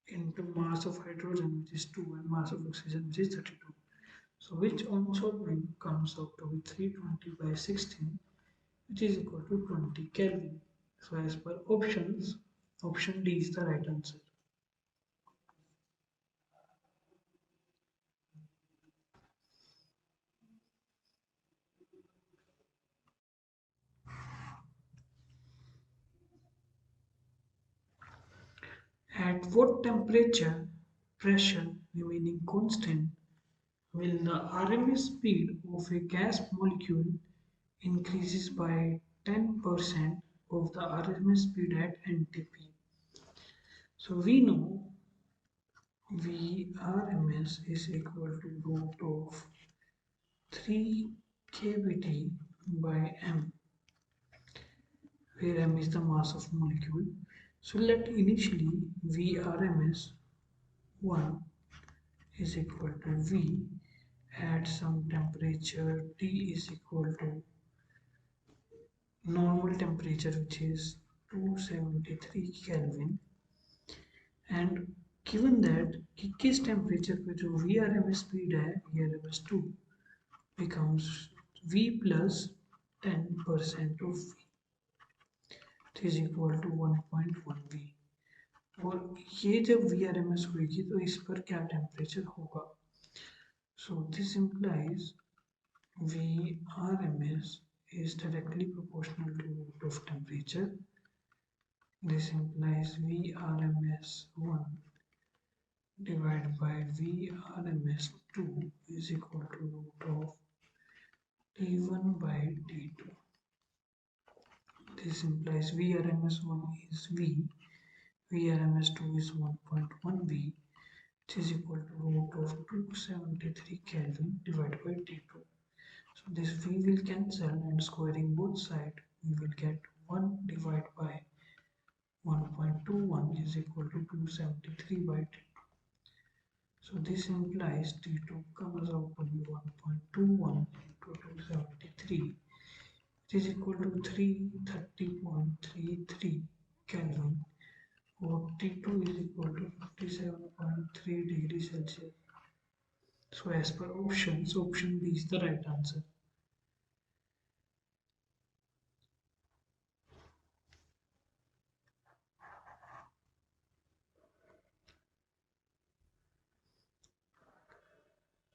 into mass of hydrogen which is 2 and mass of oxygen which is 32. So which on solving comes out to be 320 by 16 which is equal to 20 Kelvin. So as per options, option D is the right answer. At what temperature, pressure remaining constant, will the RMS speed of a gas molecule increases by 10% of the RMS speed at NTP? So we know Vrms is equal to root of 3 kBt by m, where m is the mass of molecule. So let initially Vrms 1 is equal to V at some temperature T is equal to normal temperature which is 273 Kelvin, and given that कि किस temperature पे जो Vrms speed है Vrms 2 becomes V plus 10% of V is equal to 1.1 V, और ये जब Vrms होगी तो इस पर क्या टेम्परेचर होगा. So this implies Vrms is directly proportional to root of temperature. This implies Vrms 1 divided by Vrms 2 is equal to root of T1 by T2. This implies Vrms 1 is V, Vrms 2 is 1.1 V, which is equal to root of 273 Kelvin divided by T2. So this V will cancel and squaring both sides, we will get 1 divided by 1.21 is equal to 273 by T2. So this implies T2 comes out to be 1.21 into 273, which is equal to 330.33 Kelvin, or T2 is equal to 57.3 degrees Celsius. So as per options, option B is the right answer.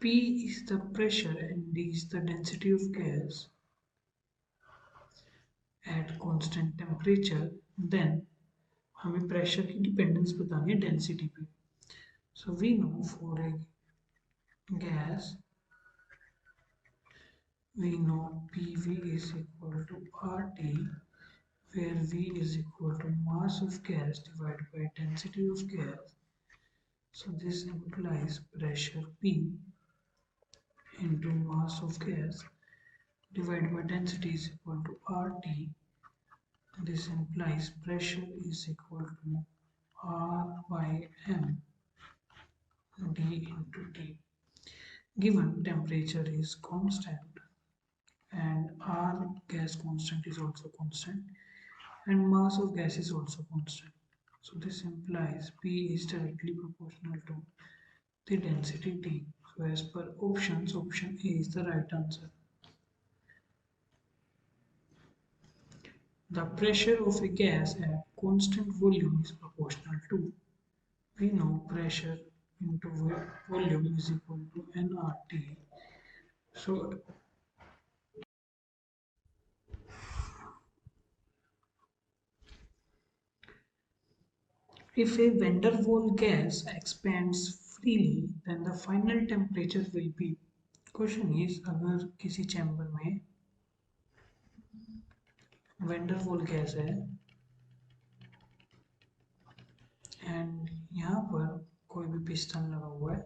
P is the pressure and D is the density of gas at constant temperature, then हमें pressure की dependence बतानी है density पे. So we know for a gas, we know PV is equal to RT, where V is equal to mass of gas divided by density of gas. So this implies pressure P into mass of gas divided by density is equal to RT. This implies pressure is equal to R by M D into T. Given temperature is constant and R gas constant is also constant and mass of gas is also constant. So this implies P is directly proportional to the density T. So as per options, option A is the right answer. The pressure of a gas at constant volume is proportional to, we know pressure into volume is equal to nRT. So if a van der Waals gas expands freely, then the final temperature will be. Question is, अगर किसी chamber में van der Waals gas है and यहाँ पर कोई भी piston लगा हुआ है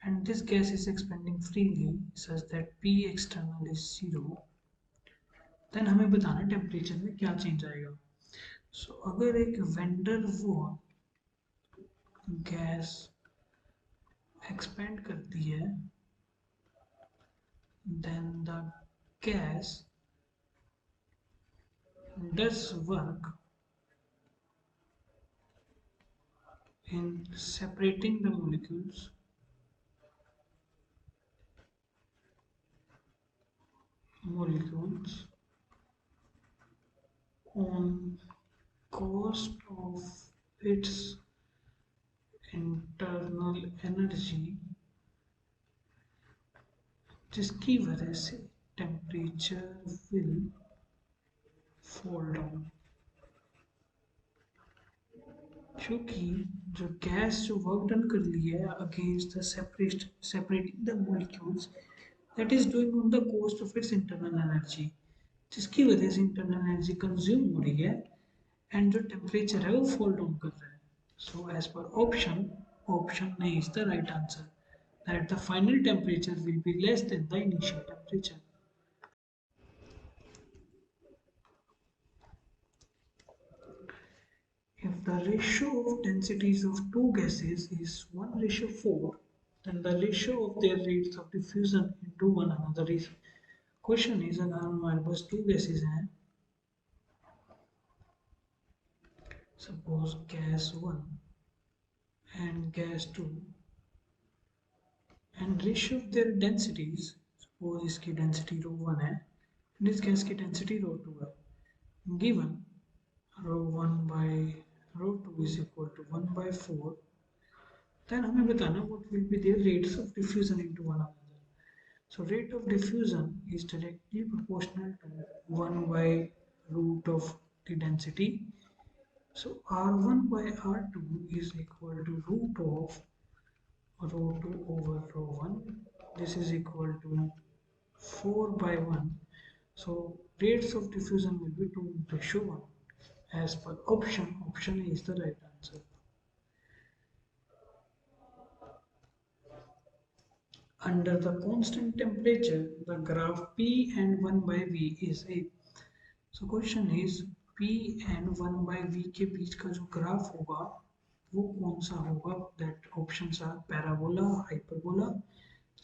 and this gas is expanding freely such that P external is 0, then हमें बताना टेम्परेचर में क्या चेंज आएगा. सो अगर एक van der Waals gas expand करती है, then the gas does work in separating the molecules on cost of its internal energy, जिसकी वजह से टेम्परेचर विल फॉल डाउन. क्योंकि जो गैस जो वर्क डन कर ली है against the separating the molecules, that is doing on the cost of its internal energy, जिसकी वजह से इंटरनल एनर्जी कंज्यूम हो रही है एंड जो टेम्परेचर है वो फॉल डाउन कर रहा है. So as per option A is the right answer, that the final temperature will be less than the initial temperature. If the ratio of densities of two gases is 1:4, then the ratio of their rates of diffusion into one another is. Question is, अगर हमारे पास two gases हैं, suppose gas 1 and gas 2, and ratio of their densities, suppose इसकी density rho 1 है and इस gas की density rho 2 है, given rho 1 by rho 2 is equal to 1/4, then हमें बताना what will be their rates of diffusion into one another. So rate of diffusion is directly proportional to 1 by root of the density. So R1 by R2 is equal to root of rho 2 over rho 1. This is equal to 4 by 1. So rates of diffusion will be 2:1. As per option A is the right answer. Under the constant temperature, the graph P and 1 by V is A. So question is, P and 1 by V के बीच का जो graph होगा वो कौन सा होगा? That options are parabola, hyperbola,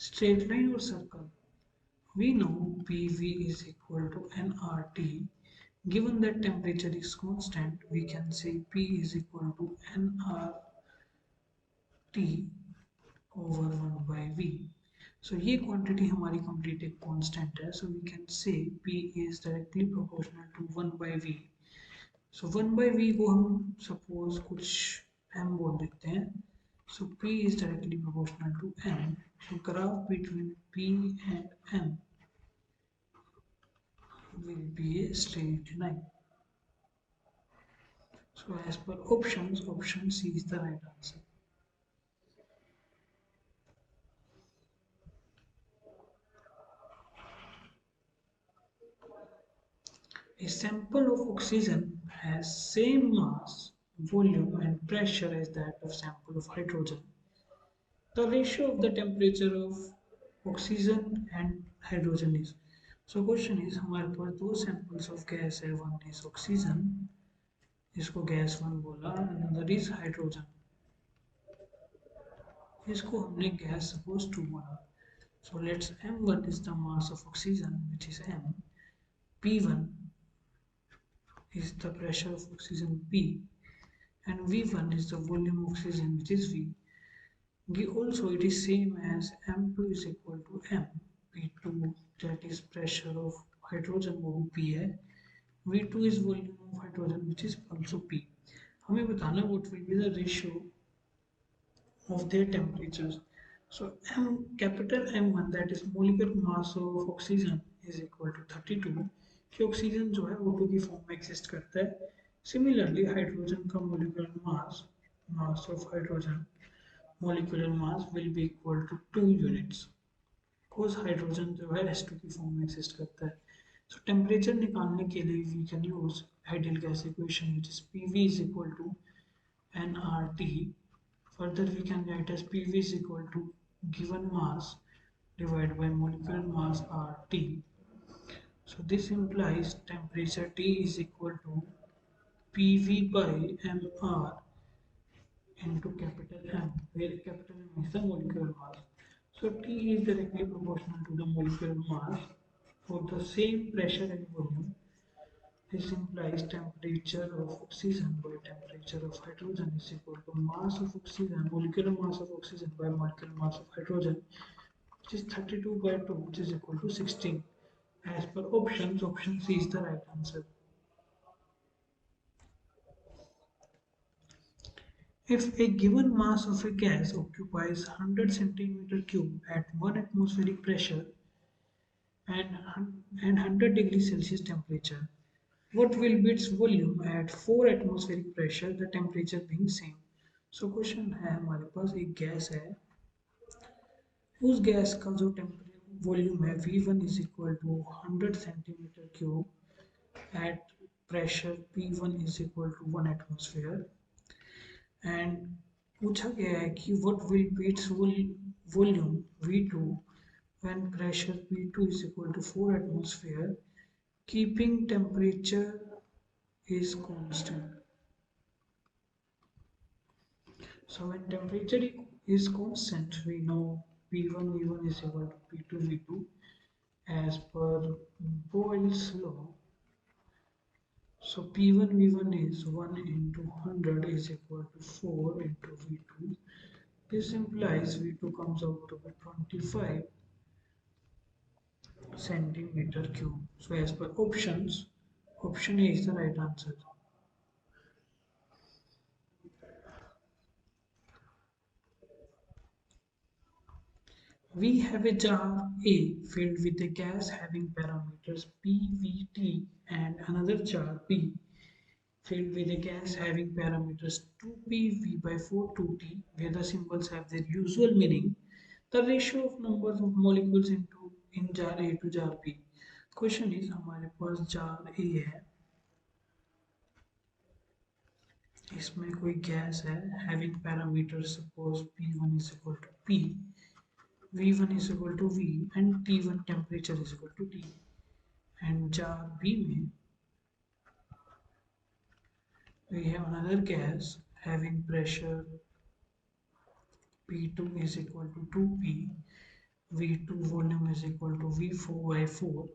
straight line और circle. We know PV is equal to nRT. Given that temperature is constant, we can say P is equal to nRT over 1 by V. So ये quantity हमारी complete एक constant है. So we can say P is directly proportional to 1 by V. So 1 by V को हम suppose कुछ m बोल देते हैं. So P is directly proportional to M. So graph between P and M will be a straight line. So as per options, option C is the right answer. A sample of oxygen has same mass, volume and pressure as that of sample of hydrogen. The ratio of the temperature of oxygen and hydrogen is. So question is हमारे पास दो samples of gas है, one is oxygen, इसको gas one बोला, another is hydrogen, इसको हमने gas suppose 2 बोला. So let's m1 is the mass of oxygen which is m, p1 is the pressure of oxygen p, and v1 is the volume of oxygen which is v. Also it is same as m2 is equal to m, p2 that is pressure of hydrogen वो भी p है, v2 is volume of hydrogen which is also p. हमें बताना what will be the ratio of their temperatures. So M capital M1 that is molecular mass of oxygen is equal to 32 कि oxygen जो है O2 की form में exist करता है. Similarly hydrogen का molecular mass of hydrogen molecular mass will be equal to 2 units because hydrogen जो है H2 की फॉर्म में एग्जिस्ट करता है. So टेम्परेचर निकालने के लिए we can use ideal gas equation which is PV is equal to nRT. Further, we can write as PV is equal to given mass divided by molecular mass RT. So this implies temperature T is equal to PV by mR into capital M, where capital M is the molecular mass. So T is directly proportional to the molecular mass for the same pressure and volume. This implies temperature of oxygen by temperature of hydrogen is equal to mass of oxygen, molecular mass of oxygen by molecular mass of hydrogen, which is 32 by 2, which is equal to 16. As per options, option C is the right answer. If a given mass of a gas occupies 100 centimeter cube at 1 atmospheric pressure and 100 degrees Celsius temperature, what will be its volume at 4 atmospheric pressure, the temperature being same? So question है हमारे पास एक gas है, उस गैस का जो volume है V1 is equal to 100 centimeter cube at pressure P1 is equal to 1 atmosphere, and पूछा गया है कि what will be its volume V2 when pressure P2 is equal to 4 atmosphere keeping temperature is constant. So when temperature is constant, we know P1 V1 is equal to P2 V2 as per Boyle's law. So P1 V1 is 1 into 100 is equal to 4 into V2. This implies V2 comes out to be 25 centimeter cube. So as per options, option A is the right answer. We have a jar A filled with a gas having parameters P, V, T, and another jar B filled with a gas having parameters 2P, V by 4, 2T, where the symbols have their usual meaning. The ratio of numbers of molecules in jar A to jar B. Question is हमारे पास jar A है, इसमें कोई gas है having parameters suppose P1 is equal to P, V1 is equal to V, and T1 temperature is equal to T. And jar B में we have another gas having pressure P2 is equal to 2P, V2 volume is equal to V4 by 4,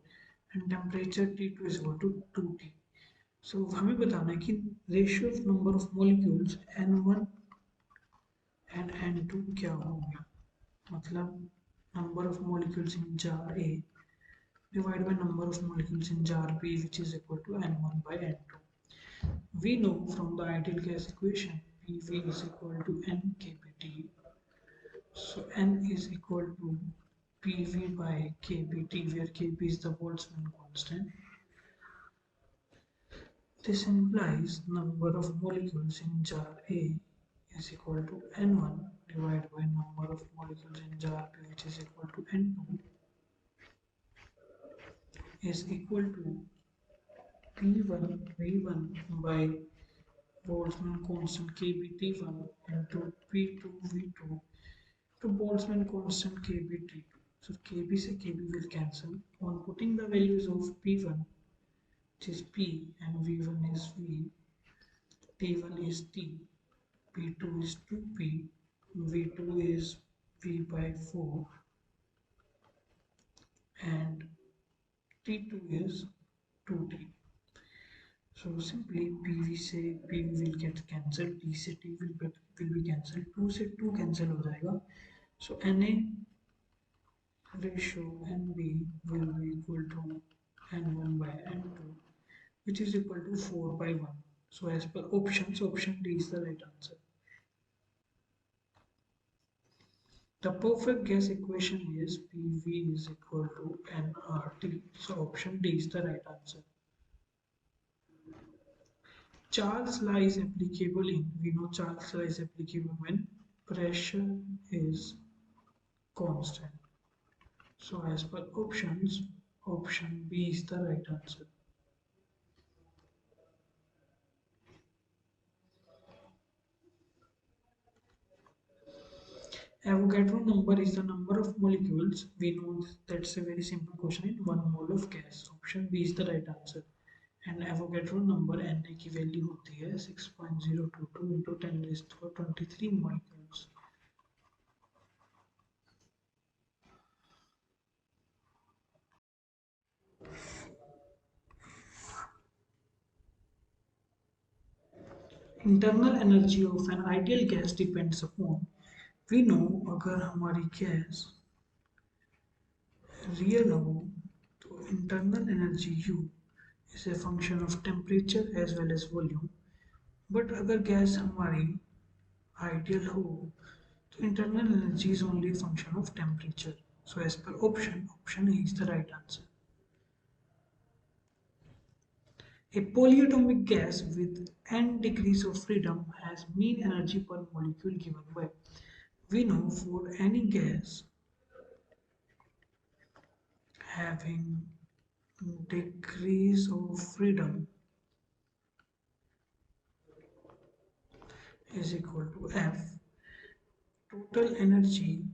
and temperature T2 is equal to 2T. So हमें बताना है कि ratio of number of molecules N1 and N2 क्या होगी, मतलब number of molecules in jar A divided by number of molecules in jar B, which is equal to N1 by N2. We know from the ideal gas equation PV is equal to N kBT. So N is equal to PV by kBT, where kB is the Boltzmann constant. This implies number of molecules in jar A is equal to N1 divided by number of molecules in jar B, which is equal to N2, is equal to P1 V1 by Boltzmann constant kBT1 into P2 V2 to Boltzmann constant kBT2. So kb से kb will cancel. On putting the values of P1, which is P, and V1 is V, T1 is T, P2 is 2P, V2 is V by 4, and T2 is 2T. So simply PV से PV will get cancelled, T से T will be cancelled, 2 से 2 cancel हो जाएगा. So Na ratio NB will be equal to N1 by N2, which is equal to 4 by 1. So as per options, option D is the right answer. The perfect gas equation is PV is equal to nRT. So option D is the right answer. Charles law is applicable in, we know Charles law is applicable when pressure is constant. So as per options, option B is the right answer. Avogadro number is the number of molecules. We know that's a very simple question in 1 mole of gas. Option B is the right answer. And Avogadro number Na की value होती है 6.022 into 10⁻23 molecules. Internal energy of an ideal gas depends upon, we know अगर हमारी gas real हो तो internal energy U is a function of temperature as well as volume. But अगर gas हमारी ideal हो तो internal energy is only a function of temperature. So as per option A is the right answer. A polyatomic gas with n degrees of freedom has mean energy per molecule given by, we know for any gas having degrees of freedom is equal to F. Total energy,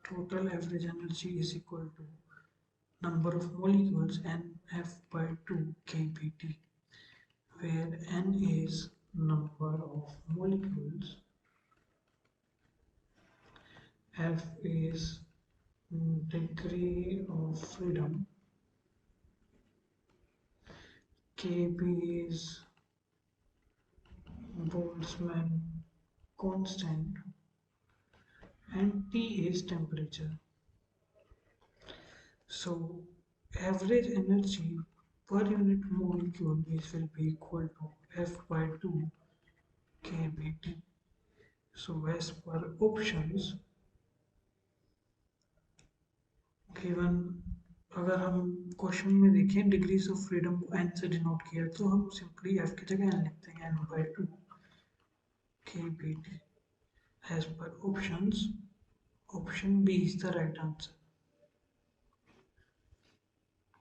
total average energy is equal to number of molecules and F by 2 kBT, where n is number of molecules, F is degree of freedom, kb is Boltzmann constant, and T is temperature. So average energy per unit molecule will be equal to F by 2 kBT. So as per options given, अगर हम question में देखें degrees of freedom को n से denote किया तो हम simply f की जगह n लिखते हैं, n by 2 kBT. As per options, option B is the right answer.